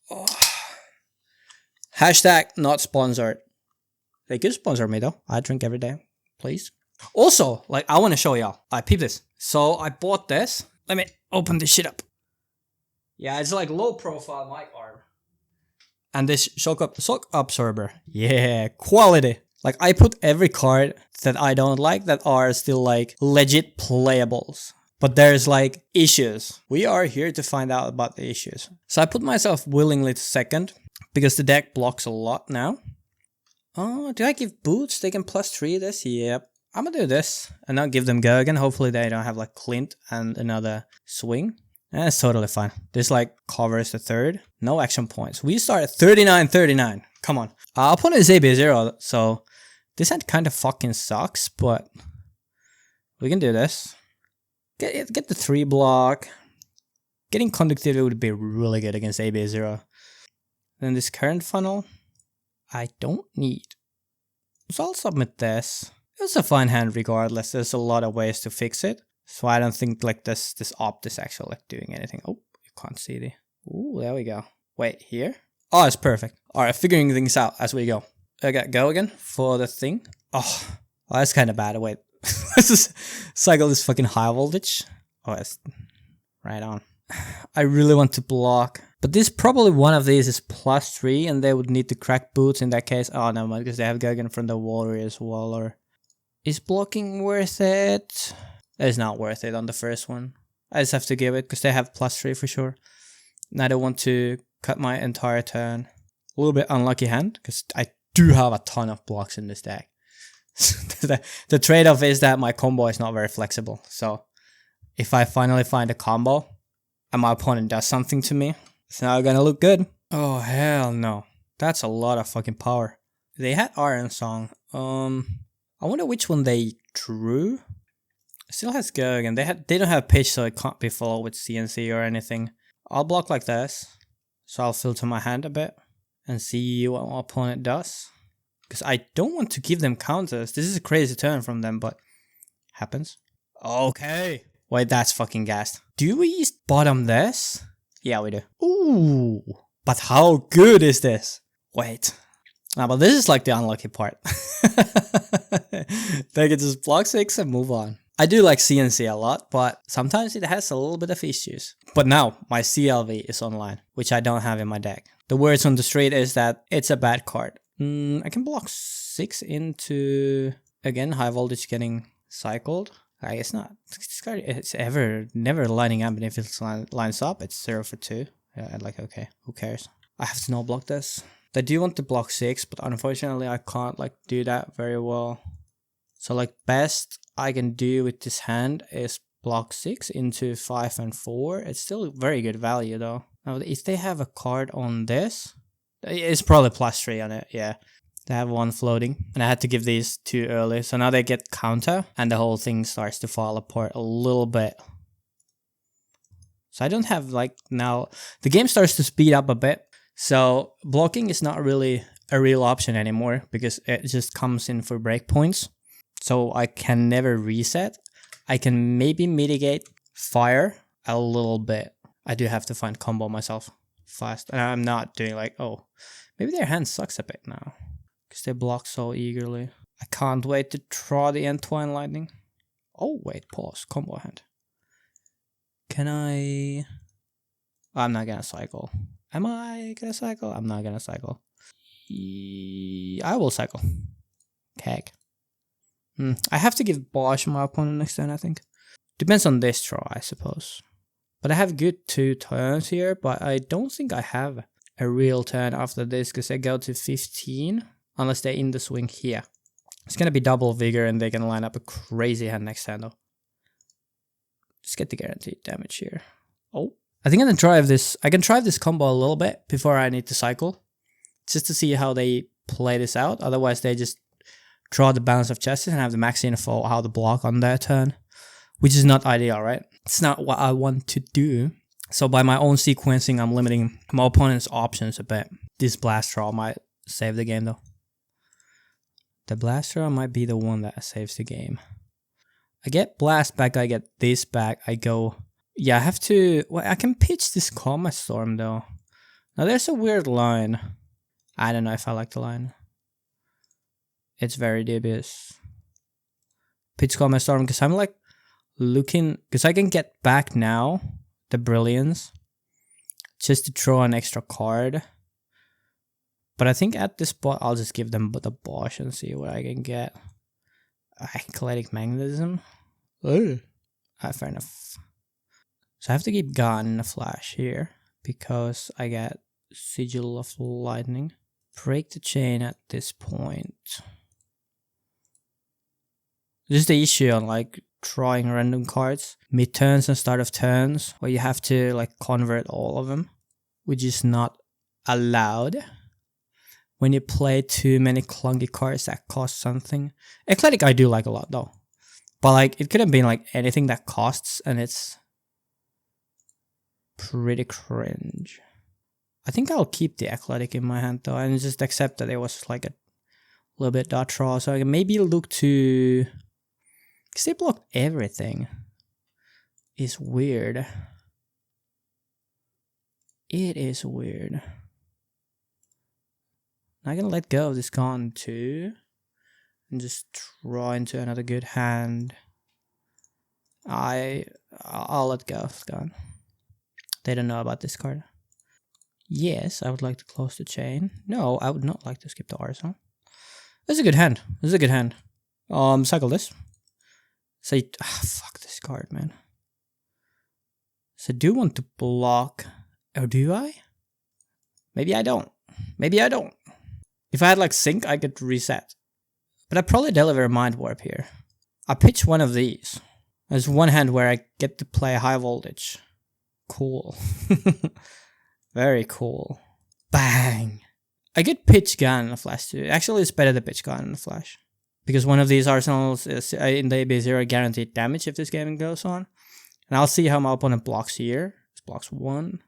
Oh. Hashtag not sponsored. They could sponsor me though. I drink every day, please. Also, like, I want to show y'all. I peep this. So I bought this. Let me open this shit up. Yeah, it's like low profile mic arm. And this shock absorber. Yeah, quality. Like, I put every card that I don't like that are still like legit playables. But there's like issues. We are here to find out about the issues. So I put myself willingly to second because the deck blocks a lot now. Oh, do I give boots? They can +3 this? Yep. I'm gonna do this and not give them go again. Hopefully they don't have like Clint and another swing. That's totally fine. This like covers the third. No action points. We start at 39-39. Come on. Our opponent is AB0, so this hand kind of fucking sucks, but we can do this. Get the 3 block. Getting conductivity would be really good against AB0. Then this current funnel, I don't need. So I'll submit this. It's a fine hand regardless. There's a lot of ways to fix it. So I don't think like this opt is actually like doing anything. Oh, you can't see the... Ooh, there we go. Wait, here? Oh, it's perfect. Alright, figuring things out as we go. Okay, go again for the thing. Oh, that's kind of bad. Wait. Let's just cycle this fucking high voltage. Oh, it's right on. I really want to block. But this probably one of these is +3 and they would need to crack boots in that case. Oh, no, because they have Guggen from the Warrior as well. Or is blocking worth it? It's not worth it on the first one. I just have to give it because they have +3 for sure. And I don't want to cut my entire turn. A little bit unlucky hand because I do have a ton of blocks in this deck. The trade-off is that my combo is not very flexible. So if I finally find a combo and my opponent does something to me, it's not gonna look good. Oh, hell no. That's a lot of fucking power. They had Iron Song. I wonder which one they drew. It still has Go again. They don't have pitch, so it can't be followed with CNC or anything. I'll block like this. So I'll filter my hand a bit and see what my opponent does. Because I don't want to give them counters. This is a crazy turn from them, but happens. Okay. Wait, that's fucking gassed. Do we bottom this? Yeah, we do. Ooh. But how good is this? Wait. Nah, but this is like the unlucky part. They can just block 6 and move on. I do like CNC a lot, but sometimes it has a little bit of issues. But now, my CLV is online, which I don't have in my deck. The words on the street is that it's a bad card. I can block 6 into, again, high voltage getting cycled. I guess not. This card, it's never lining up, and if it lines up, it's 0 for 2. Yeah, like, okay, who cares? I have to no block this. I do want to block 6, but unfortunately I can't like do that very well. So like best I can do with this hand is block 6 into 5 and 4. It's still very good value though. Now if they have a card on this, it's probably +3 on it, yeah. They have one floating, and I had to give these 2 early, so now they get counter, and the whole thing starts to fall apart a little bit. So I don't have like now, the game starts to speed up a bit, so blocking is not really a real option anymore, because it just comes in for breakpoints. So I can never reset. I can maybe mitigate fire a little bit. I do have to find combo myself fast, and I'm not doing like, oh, maybe their hand sucks a bit now. Because they block so eagerly. I can't wait to draw the Entwine Lightning. Oh, wait, pause. Combo hand. Can I... I'm not gonna cycle. Am I gonna cycle? I'm not gonna cycle. I will cycle. Keg. I have to give Bosch my opponent next turn, I think. Depends on this draw, I suppose. But I have good 2 turns here, but I don't think I have a real turn after this, because I go to 15. Unless they're in the swing here. It's gonna be double vigor and they can line up a crazy hand next hand though. Just get the guaranteed damage here. Oh. I think I'm gonna drive this. I can drive this combo a little bit before I need to cycle. Just to see how they play this out. Otherwise they just draw the balance of justice and have the max info how to block on their turn. Which is not ideal, right? It's not what I want to do. So by my own sequencing, I'm limiting my opponent's options a bit. This blast draw might save the game though. The blaster might be the one that saves the game. I get blast back, I get this back, I go... Yeah, I have to... Well, I can pitch this Comma Storm though. Now there's a weird line. I don't know if I like the line. It's very dubious. Pitch Calm and Storm, because I'm like looking, because I can get back now the Brilliance just to throw an extra card. But I think at this spot I'll just give them the Bosch and see what I can get. Athletic Magnetism. Oh, fair enough. So I have to keep Gun in a flash here because I get Sigil of Lightning. Break the chain at this point. This is the issue on like drawing random cards mid turns and start of turns, where you have to like convert all of them, which is not allowed when you play too many clunky cards that cost something. Eclectic I do like a lot though, but like it could have been like anything that costs, and it's pretty cringe. I think I'll keep the Eclectic in my hand though, and just accept that it was like a little bit dot draw, so I can maybe look to, because they blocked everything. It's weird. It is weird. I can let go of this Con too, and just draw into another good hand. I'll let go of this Con. They don't know about this card. Yes, I would like to close the chain. No, I would not like to skip the Arsenal. This is a good hand. This is a good hand. Cycle this. Say, fuck this card, man. So I do want to block, or do I? Maybe I don't. Maybe I don't. If I had like Sync, I could reset. But I probably deliver a Mind Warp here. I pitch one of these. There's one hand where I get to play high voltage. Cool. Very cool. Bang! I get pitch gun in the flash too. Actually, it's better to pitch gun in the flash, because one of these arsenals is in the AB0 guaranteed damage if this game goes on. And I'll see how my opponent blocks here. This blocks 1,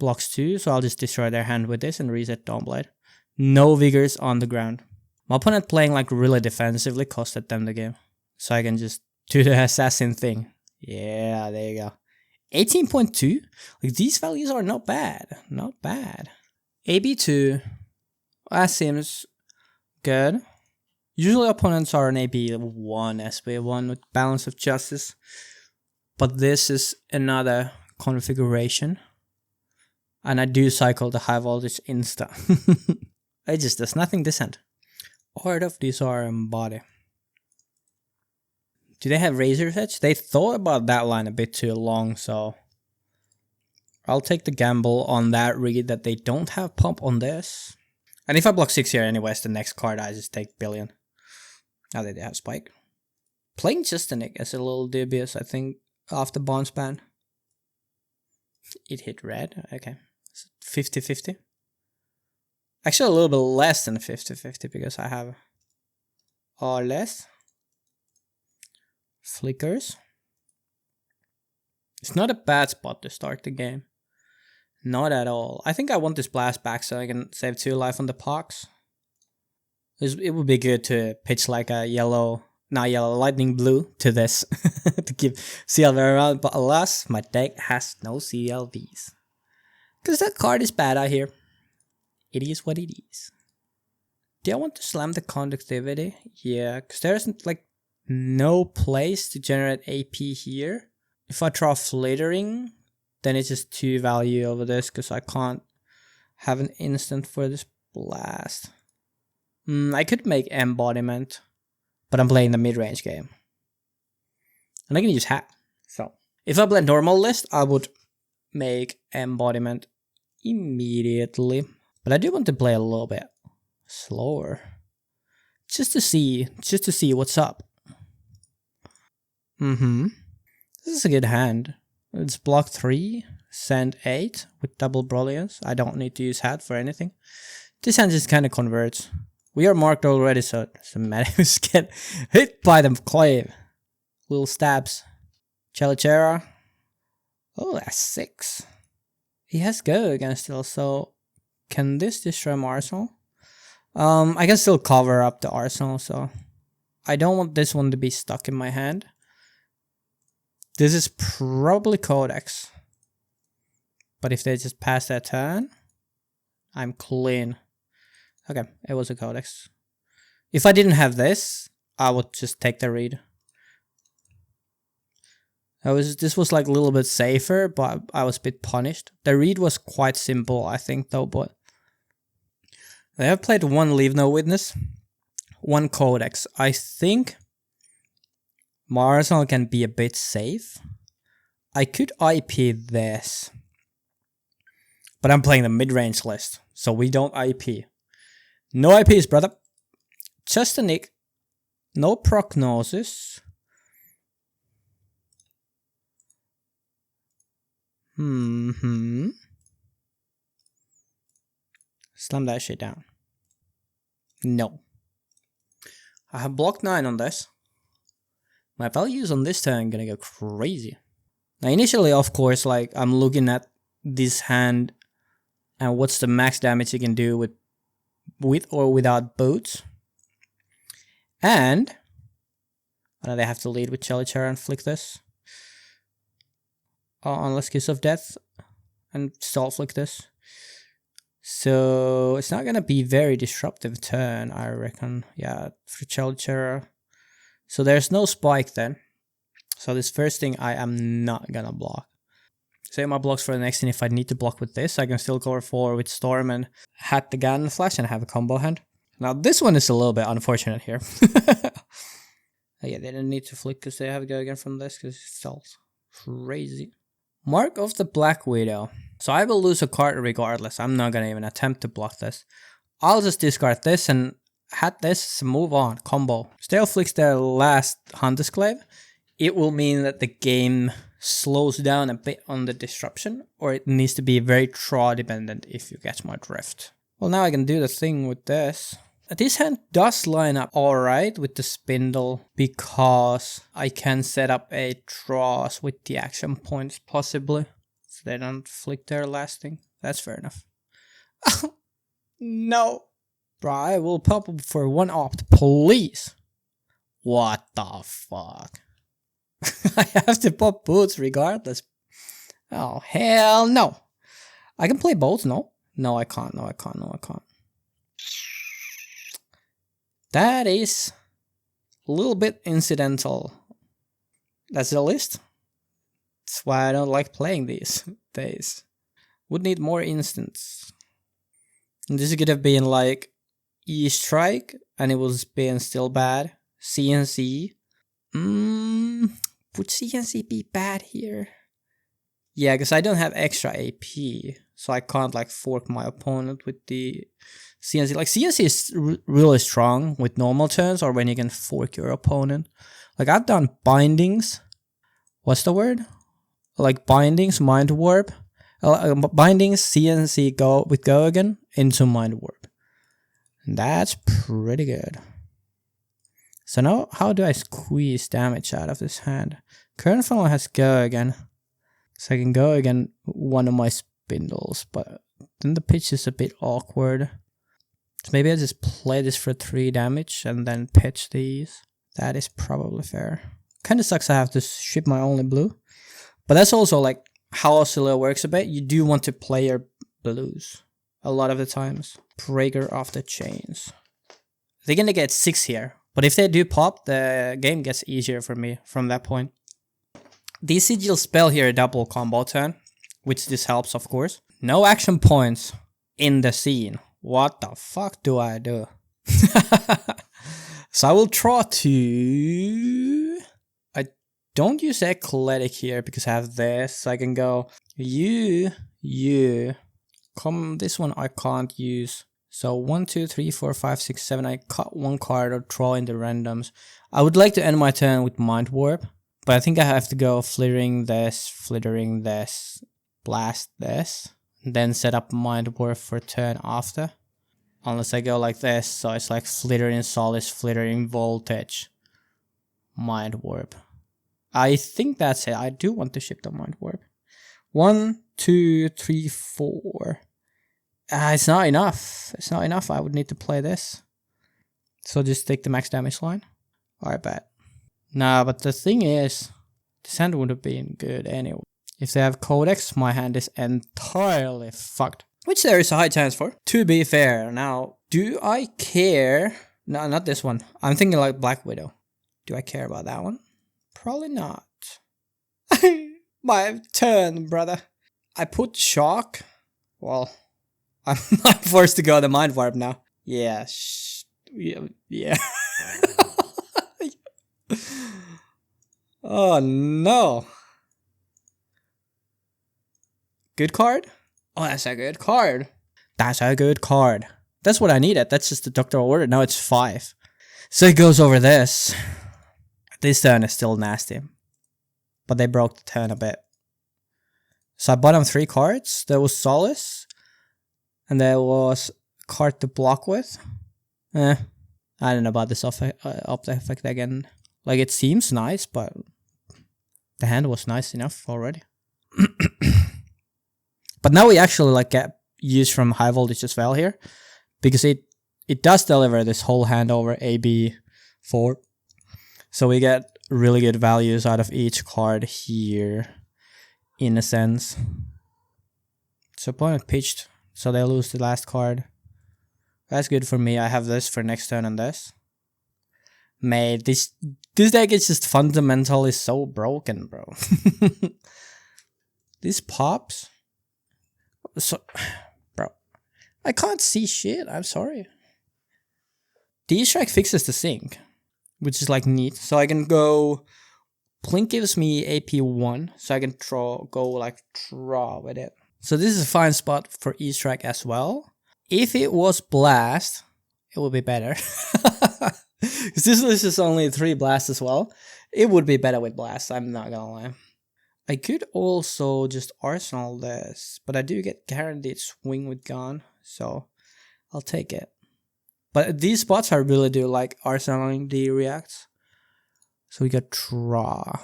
blocks 2, so I'll just destroy their hand with this and reset Dawnblade. No Vigors on the ground. My opponent playing like really defensively costed them the game, so I can just do the assassin thing. Yeah, there you go. 18.2. Like, these values are not bad. Not bad. AB2. That seems good. Usually opponents are an AB1, SB1 with Balance of Justice. But this is another configuration. And I do cycle the high voltage insta. It just does nothing decent. Art of Disarm Body. Do they have Razor's Edge? They thought about that line a bit too long, so I'll take the gamble on that read that they don't have Pump on this. And if I block 6 here anyways, the next card I just take Billion. Now they have Spike. Playing Justinic is a little dubious, I think, after Bond Span. It hit red, okay. 50-50. Actually a little bit less than 50-50 because I have less. Flickers. It's not a bad spot to start the game. Not at all. I think I want this blast back so I can save 2 life on the Pox. It would be good to pitch like a lightning blue to this to keep CLV around, but alas, my deck has no CLVs. Because that card is bad out here. It is what it is. Do I want to slam the conductivity? Yeah, because there's like no place to generate AP here. If I draw Flittering, then it's just 2 value over this because I can't have an instant for this blast. I could make Embodiment, but I'm playing the mid-range game. And I can use Hat. So if I play normal list, I would make Embodiment immediately. But I do want to play a little bit slower. Just to see what's up. This is a good hand. It's block 3, send 8 with double Brilliance. I don't need to use Hat for anything. This hand just kind of converts. We are marked already, so it doesn't matter who's get hit by the clave. Little stabs. Chalichera. Oh, that's 6. He has go against it, so can this destroy my Arsenal? I can still cover up the Arsenal, so I don't want this one to be stuck in my hand. This is probably Codex. But if they just pass that turn, I'm clean. Okay, it was a codex. If I didn't have this, I would just take the read. This was like a little bit safer, but I was a bit punished. The read was quite simple, I think, though, but they have played one Leave No Witness, one codex. I think my arsenal can be a bit safe. I could IP this, but I'm playing the mid-range list, so we don't IP. No IPs, brother. Just a nick. No prognosis. Slam that shit down. No. I have block 9 on this. My values on this turn are gonna go crazy. Now initially, of course, like I'm looking at this hand and what's the max damage you can do with or without boots. And I know they have to lead with Jelly Chair and flick this. Unless Kiss of Death and stall flick this. So it's not gonna be very disruptive turn, I reckon. Yeah, for Jelly Chair. So there's no spike then. So this first thing I am not gonna block. Save my blocks for the next thing. If I need to block with this, I can still go forward with Storm and hat the Ganon Flash and have a combo hand. Now this one is a little bit unfortunate here. Yeah, they don't need to flick because they have to go again from this because it's all crazy. Mark of the Black Widow. So I will lose a card regardless. I'm not gonna even attempt to block this. I'll just discard this and hat this, move on, combo. Stale flicks their last Hunter's Clave. It will mean that the game slows down a bit on the disruption, or it needs to be very draw dependent if you catch my drift. Well, now I can do the thing with this. This hand does line up alright with the spindle because I can set up a draws with the action points possibly. So they don't flick their last thing. That's fair enough. No. Bro, I will pop up for one opt, please. What the fuck? I have to pop boots regardless. Oh, hell no. I can play both, no? No, I can't. No, I can't. No, I can't. That is a little bit incidental. That's the list. That's why I don't like playing these days. Would need more instants. And this could have been like E-Strike, and it was being still bad. CNC. Would CNC be bad here? Yeah, because I don't have extra AP, so I can't like fork my opponent with the CNC. Like CNC is really strong with normal turns or when you can fork your opponent. Like I've done bindings. What's the word? Like bindings, mind warp. Bindings, CNC go again into mind warp. And that's pretty good. So now, how do I squeeze damage out of this hand? Current funnel has go again. So I can go again one of my spindles, but then the pitch is a bit awkward. So maybe I just play this for 3 damage and then pitch these. That is probably fair. Kinda sucks I have to ship my only blue. But that's also like how Oscilla works a bit. You do want to play your blues a lot of the times. Breaker of the Chains. They're gonna get 6 here. But if they do pop, the game gets easier for me from that point. The Sigil spell here a double combo turn, which this helps of course. No action points in the scene. What the fuck do I do? So I will draw 2. I don't use Eclectic here because I have this. So I can go you. Come this one I can't use. So 1, 2, 3, 4, 5, 6, 7. I cut 1 card or draw in the randoms. I would like to end my turn with Mind Warp, but I think I have to go flittering this, blast this, then set up Mind Warp for turn after. Unless I go like this, so it's like Flittering Solace, Flittering Voltage, Mind Warp. I think that's it. I do want to ship the Mind Warp. 1, 2, 3, 4. It's not enough. It's not enough. I would need to play this. So just take the max damage line. Alright, bet. Nah, but the thing is, this hand would have been good anyway. If they have Codex, my hand is entirely fucked. which there is a high chance for. To be fair, now, do I care? No, not this one. I'm thinking like Black Widow. Do I care about that one? Probably not. My turn, brother. I put shock. Well, I'm forced to go the mind warp now. Yeah, yeah. Oh no. Good card? Oh, that's a good card. That's a good card. That's what I needed. That's just the doctoral order. Now it's 5. So it goes over this. This turn is still nasty. But they broke the turn a bit. So I bottom 3 cards. There was Solace. And there was card to block with. I don't know about this off effect again. Like, it seems nice, but the hand was nice enough already. But now we actually like get use from high voltage as well here, because it does deliver this whole hand over AB4. So we get really good values out of each card here, in a sense. So opponent pitched, so they lose the last card. That's good for me. I have this for next turn and this. Mate, this deck is just fundamentally so broken, bro. This pops. So, bro, I can't see shit. I'm sorry. The E-Strike fixes the sync, which is like neat. So I can go. Blink gives me AP1, so I can draw with it. So this is a fine spot for E-Strike as well. If it was Blast, it would be better. Because this list is only 3 blasts as well. It would be better with Blast, I'm not gonna lie. I could also just Arsenal this, but I do get guaranteed swing with Gone, so I'll take it. But these spots I really do like Arsenaling the reacts. So we got draw.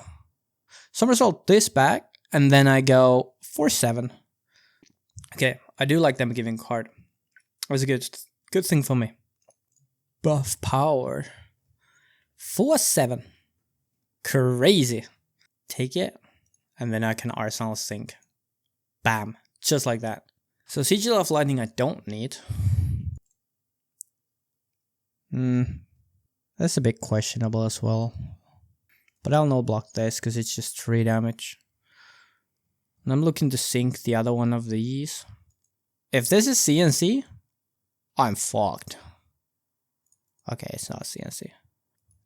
Somersault this back, and then I go 4-7. Okay, I do like them giving card. It was a good thing for me. Buff power. 4-7. Crazy. Take it. And then I can Arsenal sync. Bam. Just like that. So Sigil of Lightning I don't need. That's a bit questionable as well. But I'll no block this because it's just 3 damage. And I'm looking to sync the other one of these. If this is CNC, I'm fucked. Okay, it's not CNC.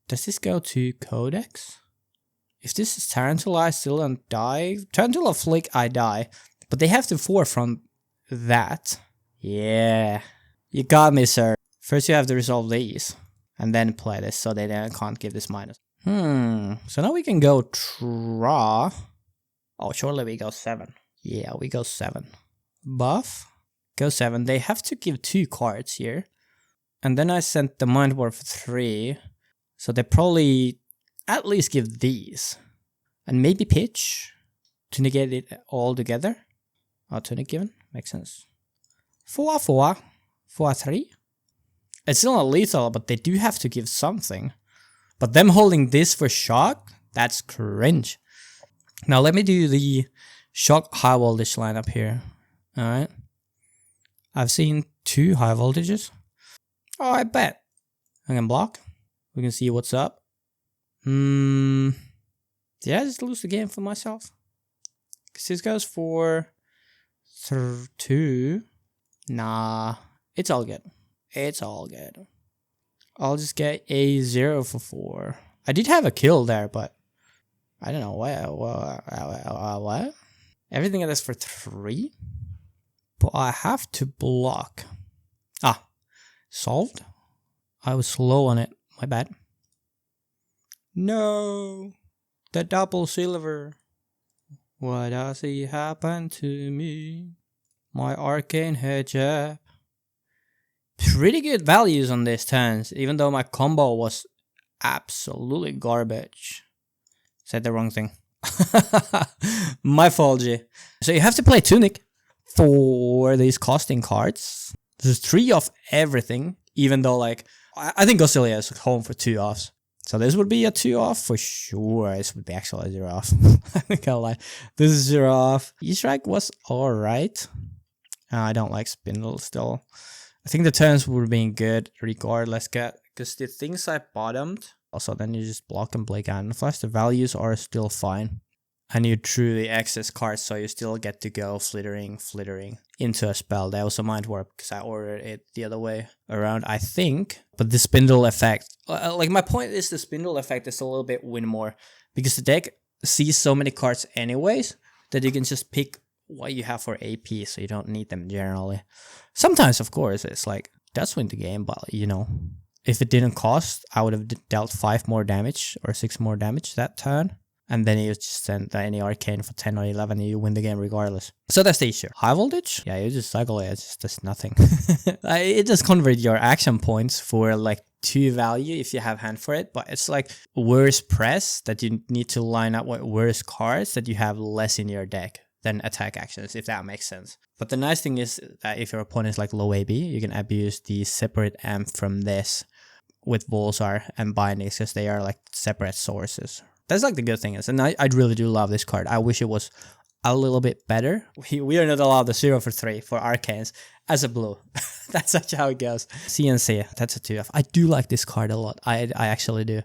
Does this go to Codex? If this is Tarantalize still and die, Tarantula Flick, I die. But they have to forefront that. Yeah. You got me, sir. First you have to resolve these. And then play this so they then can't give this minus. So now we can go draw. Oh, surely we go 7. Yeah, we go 7. Buff. Go 7. They have to give 2 cards here. And then I sent the Mind Warp for 3. So they probably at least give these. And maybe pitch to negate it all together. Oh, tunic given. Makes sense. 4-4. 4-3. It's still not lethal, but they do have to give something. But them holding this for shock, that's cringe. Now let me do the shock high voltage lineup here. Alright. I've seen 2 high voltages. Oh, I bet. I can block. We can see what's up. Did I just lose the game for myself? Because this goes for 2. Nah, it's all good. It's all good. I'll just get a 0 for 4. I did have a kill there, but I don't know what. Everything is for 3, but I have to block. Ah, solved. I was slow on it. My bad. No, the double silver. What does it happen to me? My arcane head jab. Pretty good values on these turns, even though my combo was absolutely garbage. Said the wrong thing. My fault, G. So you have to play Tunic for these costing cards. There's 3 of everything, even though like, I think Gosilia is home for 2 offs. So this would be a 2 off for sure. This would be actually a 0 off. I think I'll lie. This is 0 off. E-Strike was alright. I don't like Spindle still. I think the turns would have been good regardless, because the things I bottomed, also then you just block and play Cannon Flash, the values are still fine. And you drew the excess cards, so you still get to go flittering into a spell. That also might work, because I ordered it the other way around, I think. But the Spindle effect, like my point is the Spindle effect is a little bit win more, because the deck sees so many cards anyways, that you can just pick what you have for AP, so you don't need them generally. Sometimes, of course, it's like, does win the game, but you know, if it didn't cost, I would have dealt 5 more damage or 6 more damage that turn. And then you just send any arcane for 10 or 11 and you win the game regardless. So that's the issue. High voltage? Yeah, you just cycle it, it just does nothing. It just convert your action points for like 2 value if you have hand for it, but it's like worse press that you need to line up with worse cards that you have less in your deck than attack actions, if that makes sense. But the nice thing is that if your opponent is like low AB, you can abuse the separate amp from this with Volsar and Bindings, because they are like separate sources. That's like the good thing is, and I really do love this card. I wish it was a little bit better. We are not allowed the 0 for 3 for Arcanes as a blue. That's such how it goes. CNC, that's a 2F. I do like this card a lot. I actually do.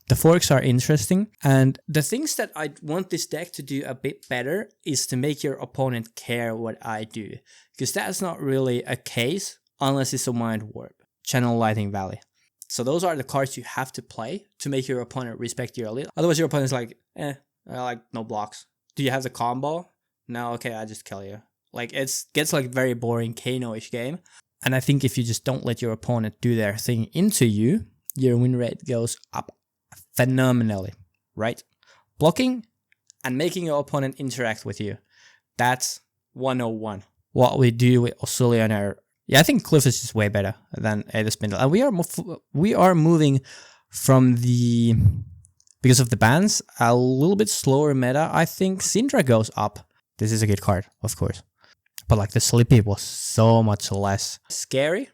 The forks are interesting, and the things that I want this deck to do a bit better is to make your opponent care what I do, because that's not really a case unless it's a Mind Warp. Channel Lighting Valley. So those are the cards you have to play to make your opponent respect your elite. Otherwise your opponent's like, I like no blocks. Do you have the combo? No, okay, I just kill you. Like it gets like very boring Kano-ish game. And I think if you just don't let your opponent do their thing into you, your win rate goes up phenomenally, right? Blocking and making your opponent interact with you. That's 101. What we do with Osilian are, yeah, I think Cliff is just way better than Ada Spindle. And we are moving from the, because of the bans, a little bit slower meta. I think Syndra goes up. This is a good card, of course. But like the Slippy was so much less scary.